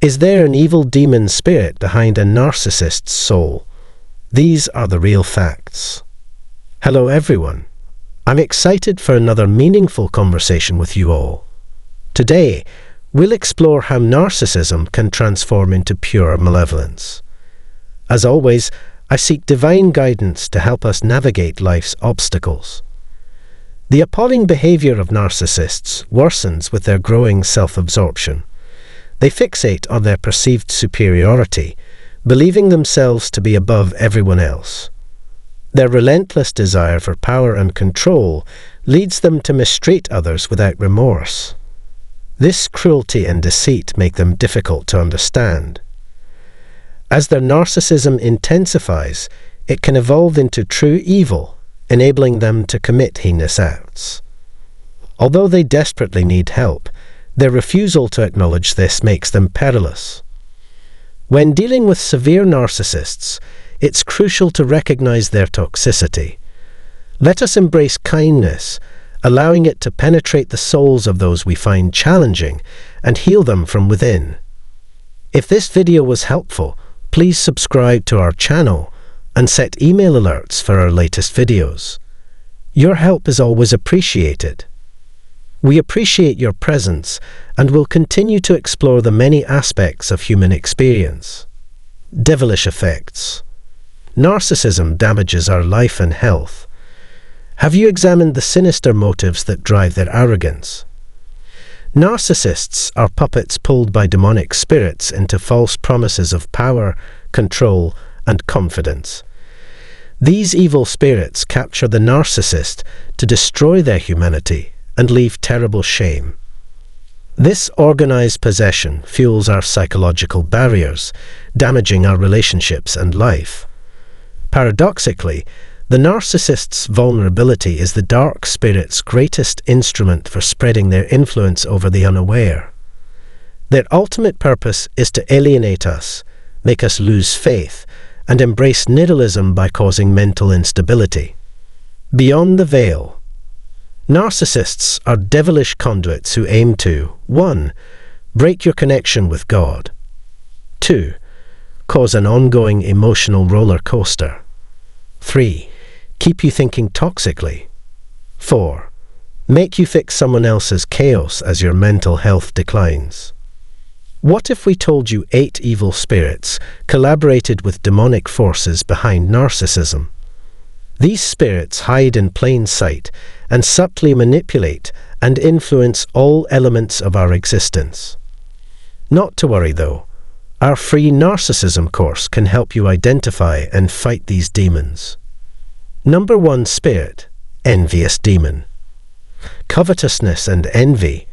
Is there an evil demon spirit behind a narcissist's soul? These are the real facts. Hello everyone. I'm excited for another meaningful conversation with you all. Today, we'll explore how narcissism can transform into pure malevolence. As always, I seek divine guidance to help us navigate life's obstacles. The appalling behavior of narcissists worsens with their growing self-absorption. They fixate on their perceived superiority, believing themselves to be above everyone else. Their relentless desire for power and control leads them to mistreat others without remorse. This cruelty and deceit make them difficult to understand. As their narcissism intensifies, it can evolve into true evil, enabling them to commit heinous acts. Although they desperately need help, their refusal to acknowledge this makes them perilous. When dealing with severe narcissists, it's crucial to recognize their toxicity. Let us embrace kindness, allowing it to penetrate the souls of those we find challenging and heal them from within. If this video was helpful, please subscribe to our channel and set email alerts for our latest videos. Your help is always appreciated. We appreciate your presence and will continue to explore the many aspects of human experience. Devilish effects. Narcissism damages our life and health. Have you examined the sinister motives that drive their arrogance? Narcissists are puppets pulled by demonic spirits into false promises of power, control, and confidence. These evil spirits capture the narcissist to destroy their humanity and leave terrible shame. This organized possession fuels our psychological barriers, damaging our relationships and life. Paradoxically, the narcissist's vulnerability is the dark spirit's greatest instrument for spreading their influence over the unaware. Their ultimate purpose is to alienate us, make us lose faith, and embrace nihilism by causing mental instability. Beyond the veil. Narcissists are devilish conduits who aim to 1. Break your connection with God. 2. Cause an ongoing emotional roller coaster. 3. Keep you thinking toxically. 4. Make you fix someone else's chaos as your mental health declines. What if we told you 8 evil spirits collaborated with demonic forces behind narcissism? These spirits hide in plain sight and subtly manipulate and influence all elements of our existence. Not to worry though, our free narcissism course can help you identify and fight these demons. Number 1 spirit, envious demon. Covetousness and envy,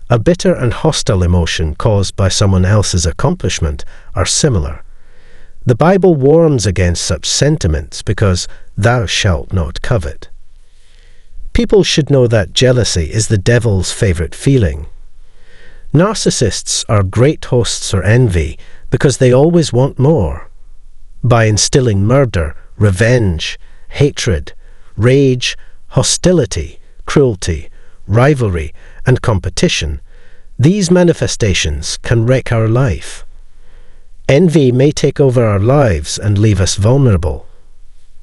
a bitter and hostile emotion caused by someone else's accomplishment, are similar. The Bible warns against such sentiments because thou shalt not covet. People should know that jealousy is the devil's favorite feeling. Narcissists are great hosts for envy because they always want more. By instilling murder, revenge, hatred, rage, hostility, cruelty, rivalry, and competition, these manifestations can wreck our life. Envy may take over our lives and leave us vulnerable.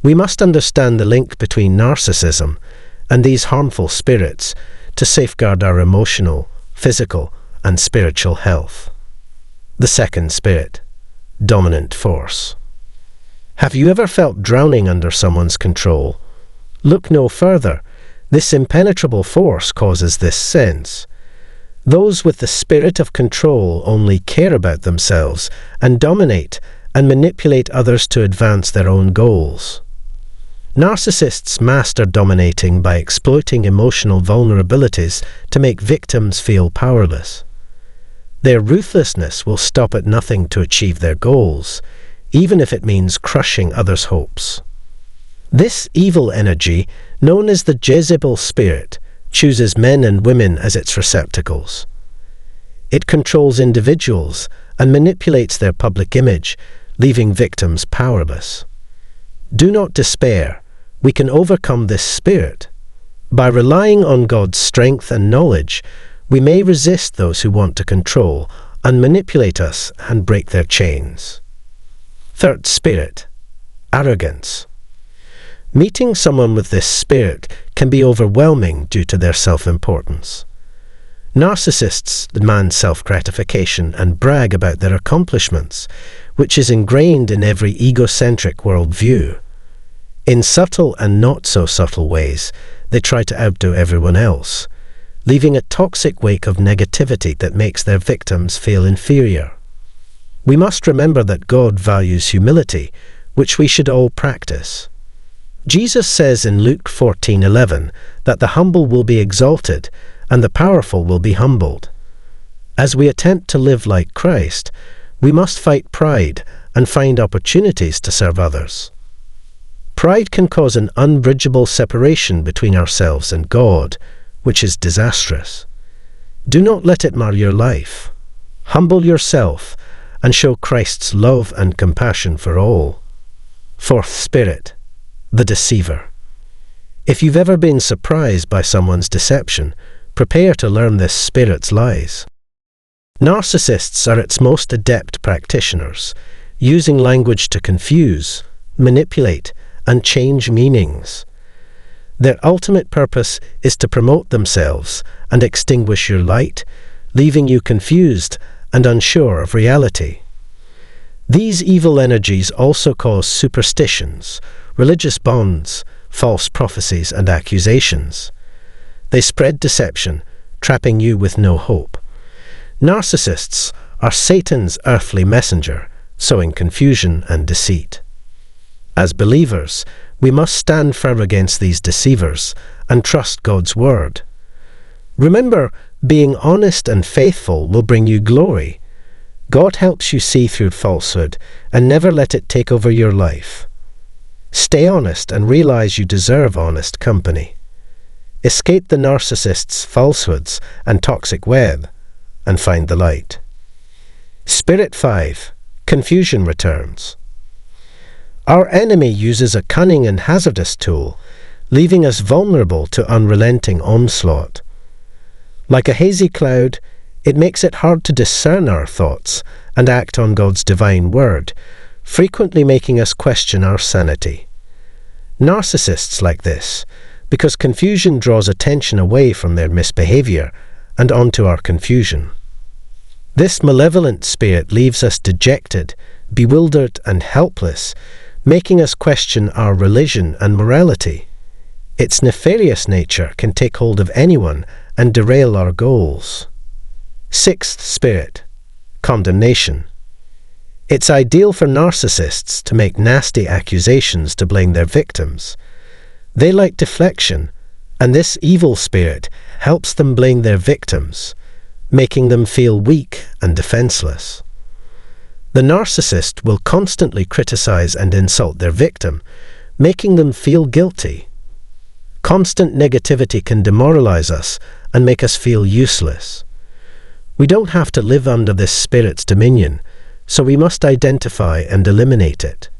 We must understand the link between narcissism and these harmful spirits to safeguard our emotional, physical, and spiritual health. The second spirit, dominant force. Have you ever felt drowning under someone's control? Look no further. This impenetrable force causes this sense. Those with the spirit of control only care about themselves and dominate and manipulate others to advance their own goals. Narcissists master dominating by exploiting emotional vulnerabilities to make victims feel powerless. Their ruthlessness will stop at nothing to achieve their goals, even if it means crushing others' hopes. This evil energy, known as the Jezebel spirit, chooses men and women as its receptacles. It controls individuals and manipulates their public image, leaving victims powerless. Do not despair. We can overcome this spirit. By relying on God's strength and knowledge, we may resist those who want to control, and manipulate us and break their chains. Third spirit, arrogance. Meeting someone with this spirit can be overwhelming due to their self-importance. Narcissists demand self-gratification and brag about their accomplishments, which is ingrained in every egocentric worldview. In subtle and not so subtle ways, they try to outdo everyone else, leaving a toxic wake of negativity that makes their victims feel inferior. We must remember that God values humility, which we should all practice. Jesus says in Luke 14:11 that the humble will be exalted and the powerful will be humbled. As we attempt to live like Christ, we must fight pride and find opportunities to serve others. Pride can cause an unbridgeable separation between ourselves and God, which is disastrous. Do not let it mar your life. Humble yourself and show Christ's love and compassion for all. Fourth spirit, the deceiver. If you've ever been surprised by someone's deception, prepare to learn this spirit's lies. Narcissists are its most adept practitioners, using language to confuse, manipulate, and change meanings. Their ultimate purpose is to promote themselves and extinguish your light, leaving you confused and unsure of reality. These evil energies also cause superstitions, religious bonds, false prophecies, and accusations. They spread deception, trapping you with no hope. Narcissists are Satan's earthly messenger, sowing confusion and deceit. As believers, we must stand firm against these deceivers and trust God's word. Remember, being honest and faithful will bring you glory. God helps you see through falsehood and never let it take over your life. Stay honest and realize you deserve honest company. Escape the narcissist's falsehoods and toxic web and find the light. Spirit 5. Confusion returns. Our enemy uses a cunning and hazardous tool, leaving us vulnerable to unrelenting onslaught. Like a hazy cloud, it makes it hard to discern our thoughts and act on God's divine word, frequently making us question our sanity. Narcissists like this, because confusion draws attention away from their misbehavior and onto our confusion. This malevolent spirit leaves us dejected, bewildered, and helpless, making us question our religion and morality. Its nefarious nature can take hold of anyone and derail our goals. Sixth spirit, condemnation. It's ideal for narcissists to make nasty accusations to blame their victims. They like deflection, and this evil spirit helps them blame their victims, making them feel weak and defenseless. The narcissist will constantly criticize and insult their victim, making them feel guilty. Constant negativity can demoralize us and make us feel useless. We don't have to live under this spirit's dominion, so we must identify and eliminate it.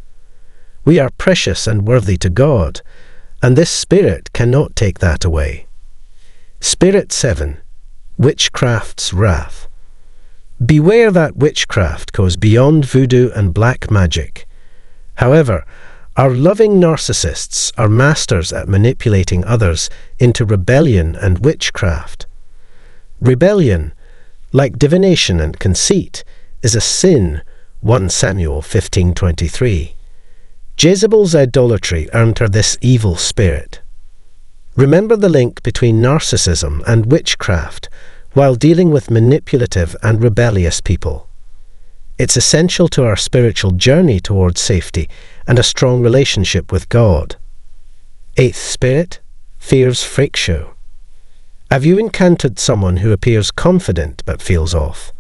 We are precious and worthy to God, and this spirit cannot take that away. Spirit 7. Witchcraft's wrath. Beware that witchcraft goes beyond voodoo and black magic. However, our loving narcissists are masters at manipulating others into rebellion and witchcraft. Rebellion, like divination and conceit, is a sin, 1 Samuel 15:23. Jezebel's idolatry earned her this evil spirit. Remember the link between narcissism and witchcraft while dealing with manipulative and rebellious people. It's essential to our spiritual journey towards safety and a strong relationship with God. Eighth spirit, fear's freak show. Have you encountered someone who appears confident but feels off?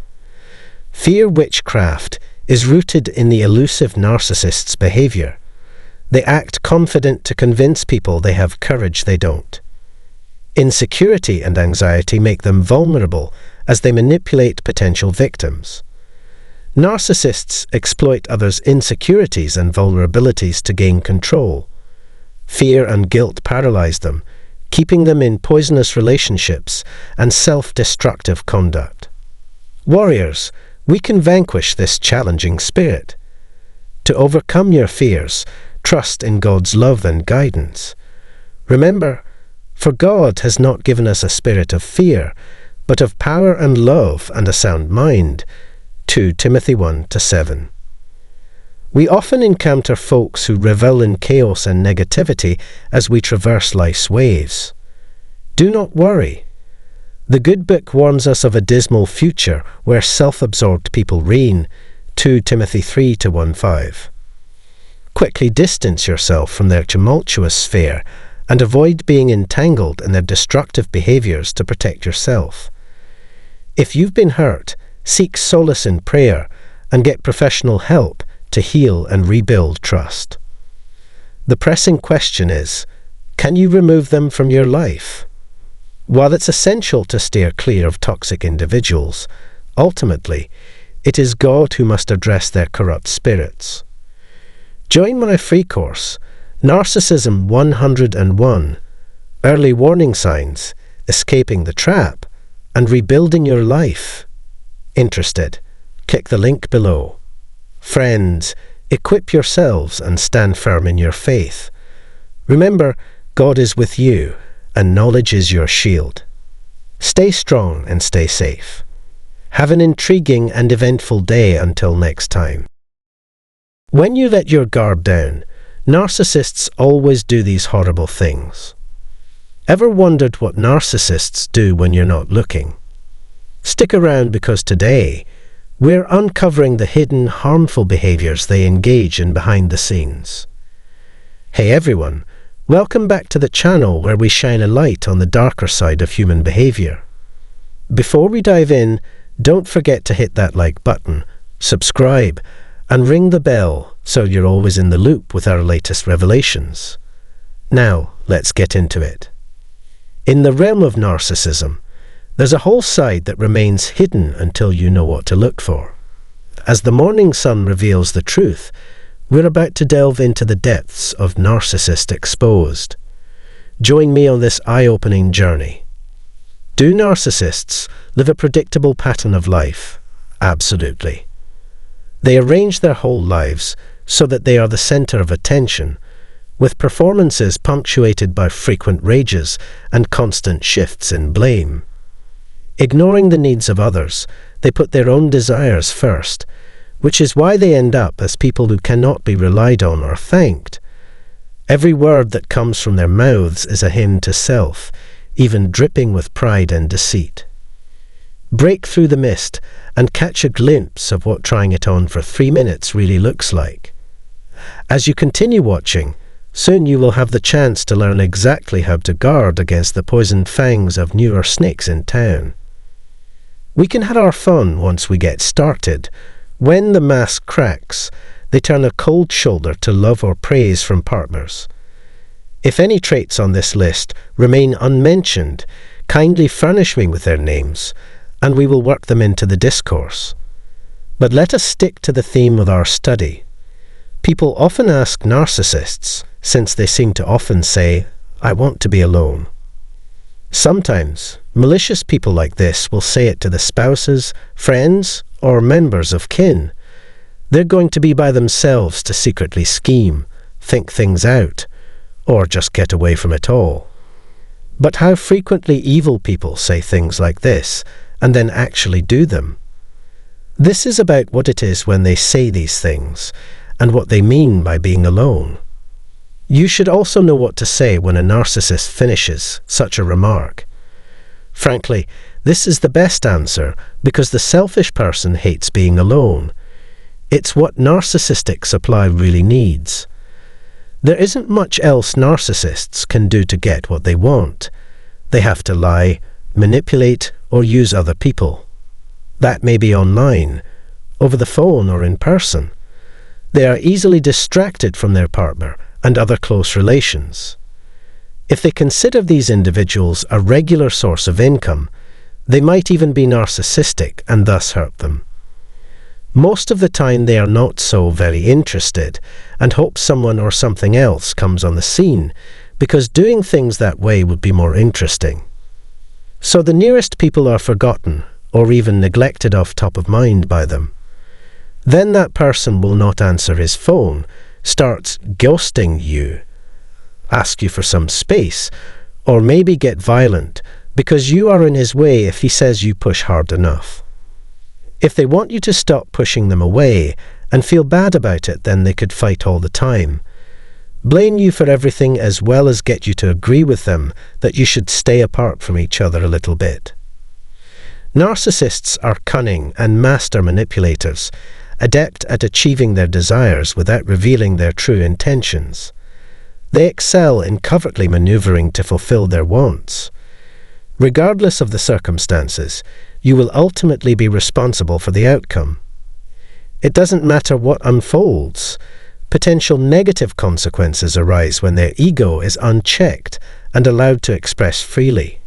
Fear witchcraft is rooted in the elusive narcissist's behavior. They act confident to convince people they have courage they don't. Insecurity and anxiety make them vulnerable as they manipulate potential victims. Narcissists exploit others' insecurities and vulnerabilities to gain control. Fear and guilt paralyze them, keeping them in poisonous relationships and self-destructive conduct. Warriors, we can vanquish this challenging spirit. To overcome your fears, trust in God's love and guidance. Remember, for God has not given us a spirit of fear, but of power and love and a sound mind. 2 Timothy 1-7. We often encounter folks who revel in chaos and negativity as we traverse life's waves. Do not worry. The good book warns us of a dismal future where self-absorbed people reign. 2 Timothy 3-1-5. Quickly distance yourself from their tumultuous sphere and avoid being entangled in their destructive behaviors to protect yourself. If you've been hurt, seek solace in prayer and get professional help to heal and rebuild trust. The pressing question is, can you remove them from your life? While it's essential to steer clear of toxic individuals, ultimately, it is God who must address their corrupt spirits. Join my free course, Narcissism 101, Early Warning Signs, Escaping the Trap, and Rebuilding Your Life. Interested? Click the link below. Friends, equip yourselves and stand firm in your faith. Remember, God is with you, and knowledge is your shield. Stay strong and stay safe. Have an intriguing and eventful day until next time. When you let your guard down, narcissists always do these horrible things. Ever wondered what narcissists do when you're not looking? Stick around because today, we're uncovering the hidden, harmful behaviors they engage in behind the scenes. Hey everyone, welcome back to the channel where we shine a light on the darker side of human behavior. Before we dive in, don't forget to hit that like button, subscribe, and ring the bell so you're always in the loop with our latest revelations. Now, let's get into it. In the realm of narcissism, there's a whole side that remains hidden until you know what to look for. As the morning sun reveals the truth, we're about to delve into the depths of Narcissist Exposed. Join me on this eye-opening journey. Do narcissists live a predictable pattern of life? Absolutely. They arrange their whole lives so that they are the center of attention, with performances punctuated by frequent rages and constant shifts in blame. Ignoring the needs of others, they put their own desires first, which is why they end up as people who cannot be relied on or thanked. Every word that comes from their mouths is a hymn to self, even dripping with pride and deceit. Break through the mist and catch a glimpse of what trying it on for 3 minutes really looks like. As you continue watching, soon you will have the chance to learn exactly how to guard against the poisoned fangs of newer snakes in town. We can have our fun once we get started. When the mask cracks, they turn a cold shoulder to love or praise from partners. If any traits on this list remain unmentioned, kindly furnish me with their names, and we will work them into the discourse. But let us stick to the theme of our study. People often ask narcissists, since they seem to often say, "I want to be alone." Sometimes, malicious people like this will say it to the spouses, friends, or members of kin. They're going to be by themselves to secretly scheme, think things out, or just get away from it all. But how frequently evil people say things like this, and then actually do them? This is about what it is when they say these things, and what they mean by being alone. You should also know what to say when a narcissist finishes such a remark. Frankly, this is the best answer because the selfish person hates being alone. It's what narcissistic supply really needs. There isn't much else narcissists can do to get what they want. They have to lie, manipulate, or use other people. That may be online, over the phone, or in person. They are easily distracted from their partner and other close relations. If they consider these individuals a regular source of income, they might even be narcissistic and thus hurt them. Most of the time they are not so very interested and hope someone or something else comes on the scene, because doing things that way would be more interesting. So the nearest people are forgotten, or even neglected of top of mind by them. Then that person will not answer his phone, starts ghosting you, ask you for some space, or maybe get violent because you are in his way if he says you push hard enough. If they want you to stop pushing them away and feel bad about it, then they could fight all the time, blame you for everything, as well as get you to agree with them that you should stay apart from each other a little bit. Narcissists are cunning and master manipulators, adept at achieving their desires without revealing their true intentions. They excel in covertly maneuvering to fulfill their wants. Regardless of the circumstances, you will ultimately be responsible for the outcome. It doesn't matter what unfolds. Potential negative consequences arise when their ego is unchecked and allowed to express freely.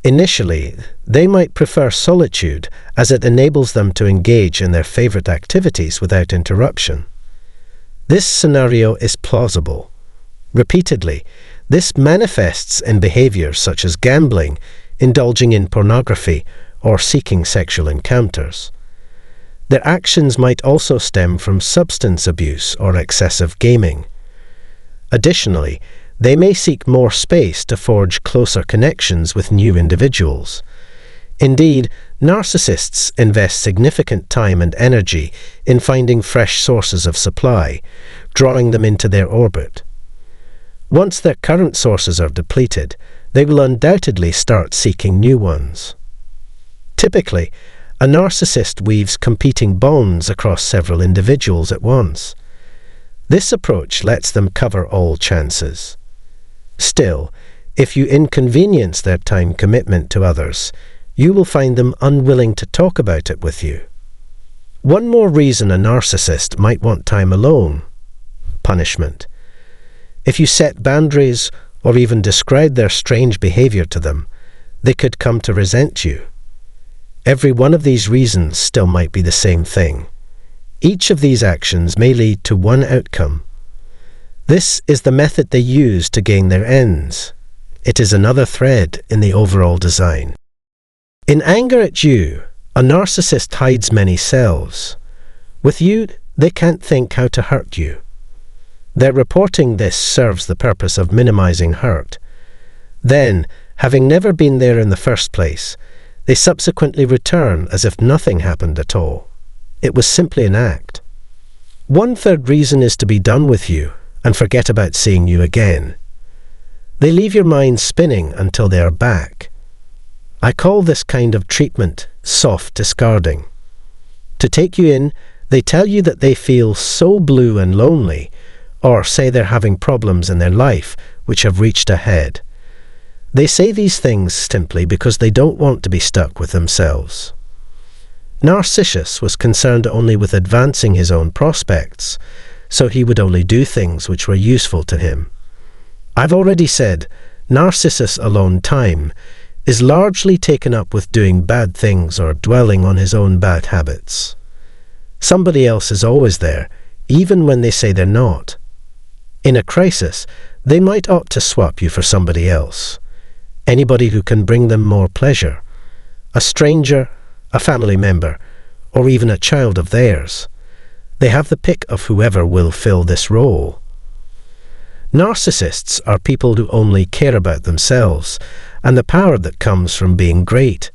Initially, they might prefer solitude, as it enables them to engage in their favorite activities without interruption. This scenario is plausible. Repeatedly, this manifests in behaviors such as gambling, indulging in pornography, or seeking sexual encounters. Their actions might also stem from substance abuse or excessive gaming. Additionally, they may seek more space to forge closer connections with new individuals. Indeed, narcissists invest significant time and energy in finding fresh sources of supply, drawing them into their orbit. Once their current sources are depleted, they will undoubtedly start seeking new ones. Typically, a narcissist weaves competing bonds across several individuals at once. This approach lets them cover all chances. Still, if you inconvenience their time commitment to others, you will find them unwilling to talk about it with you. One more reason a narcissist might want time alone: punishment. If you set boundaries or even describe their strange behavior to them, they could come to resent you. Every one of these reasons still might be the same thing. Each of these actions may lead to one outcome. This is the method they use to gain their ends. It is another thread in the overall design. In anger at you, a narcissist hides many selves. With you, they can't think how to hurt you. Their reporting this serves the purpose of minimizing hurt. Then, having never been there in the first place, they subsequently return as if nothing happened at all. It was simply an act. One third reason is to be done with you and forget about seeing you again. They leave your mind spinning until they are back. I call this kind of treatment soft discarding. To take you in, they tell you that they feel so blue and lonely, or say they're having problems in their life which have reached a head. They say these things simply because they don't want to be stuck with themselves. Narcissus was concerned only with advancing his own prospects, so he would only do things which were useful to him. I've already said, Narcissus' alone time is largely taken up with doing bad things or dwelling on his own bad habits. Somebody else is always there, even when they say they're not. In a crisis, they might opt to swap you for somebody else. Anybody who can bring them more pleasure. A stranger, a family member, or even a child of theirs. They have the pick of whoever will fill this role. Narcissists are people who only care about themselves and the power that comes from being great.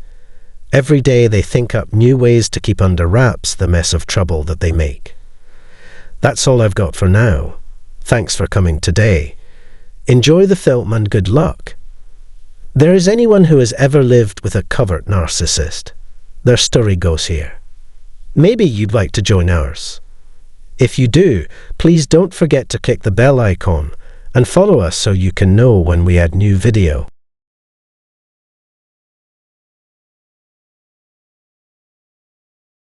Every day they think up new ways to keep under wraps the mess of trouble that they make. That's all I've got for now. Thanks for coming today. Enjoy the film and good luck. There is anyone who has ever lived with a covert narcissist. Their story goes here. Maybe you'd like to join ours. If you do, please don't forget to click the bell icon and follow us so you can know when we add new video.